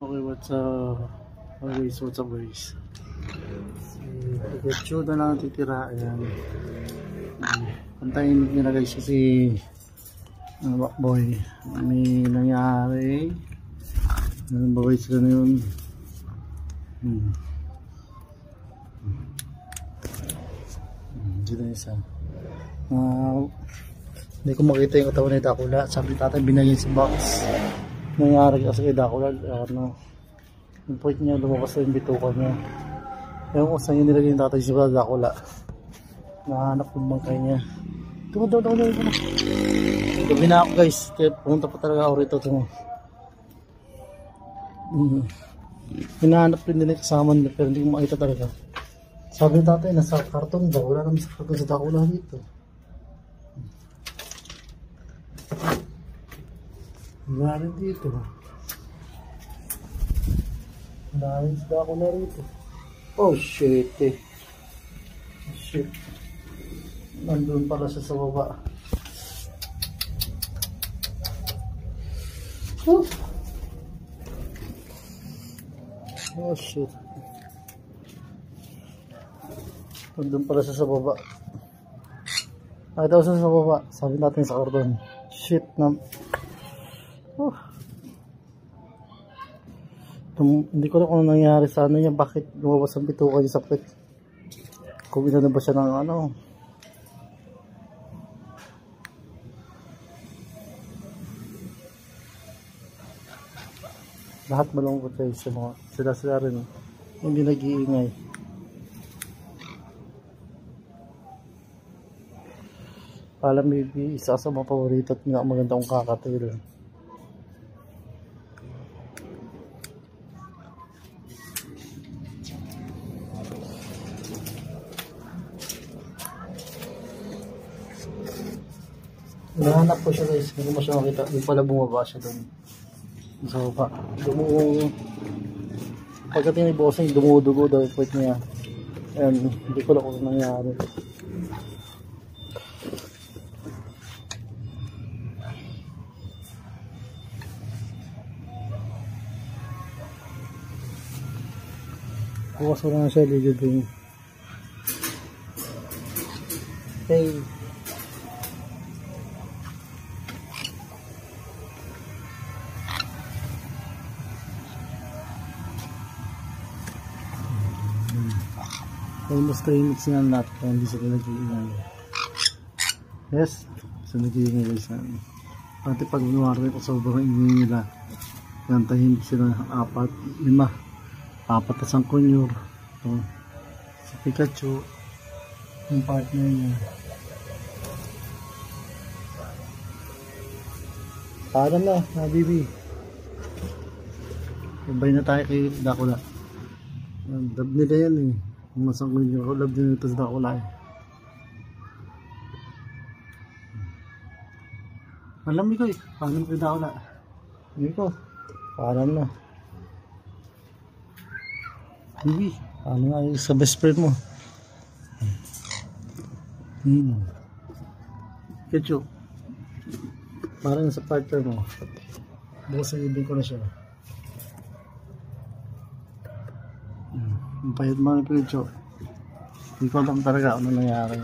Okay, what's up guys? Si Pikachu na lang titira. Ayan. Pantayin nyo na guys kasi Bakboy. May nangyari. Babay sila na yun. Dito na isa. Hindi ko makita yung katawan ni Dakula. Sabi tatay binagyan sa box. Nangyari kasi kay Dakula, yung point niya lumabas sa yung bituka niya. Ewan ko saan yung nilagay yung tatay sa Dakula. Nahanap yung bangkay niya. Daw. Gabi na ako guys, kaya pumunta pa talaga ako rito. Hinahanap rin din yung kasama nila pero hindi ko makita talaga. Sabi ng tatay, nasa karton daw. Wala naman sa karton sa Dakula dito. Wala rin dito. Dahil sa Dakula rito. Oh shit eh. Shit. Nandun pala siya sa baba. Oh shit. Nandun pala siya sa baba. Ay daw siya sa baba. Sabi natin sa karton. Shit na. Hindi ko alam kung nangyari sa ano niya. Bakit lumabas ang bituka niya sa pet. Kung ina na ba siya ng ano. Lahat malungkot kayo sa mga sila rin. Hindi nag-iingay. Alam maybe isa sa mga paborito at maganda kong kakatail. Nahanap ko siya guys, hindi mo siya makita. Hindi pala bumaba siya doon. Sa baba. Pagdating ni bossing, dumudugo daw yung point niya. Ayan, hindi ko lang kung nangyari. Bukas wala na siya, ligid din. Hey. Almost 3 minutes na lahat kaya hindi sila nag-iingay. Yes, so nag-iingay guys. Pati pag nuwari ko sobrang ingay nila. Yan, tahimik sila 4, 5. 4 na sangkunyor. So, si Pikachu, yung partner niya. Paalam na, Habibi. Ibay na tayo kay Dakula. Dab nila yan eh. Masangkin yung love din ito sa Dakula eh. Alam ko eh. Paalam kay Dakula. Hindi ko. Paalam na. Bibi. Paalam nga yung sa best friend mo. Pikachu. Parang sa partner mo. Bukas sa ibig ko na siya. Ang pahit mga Pikachu. Hindi ko alam talaga ano nangyari.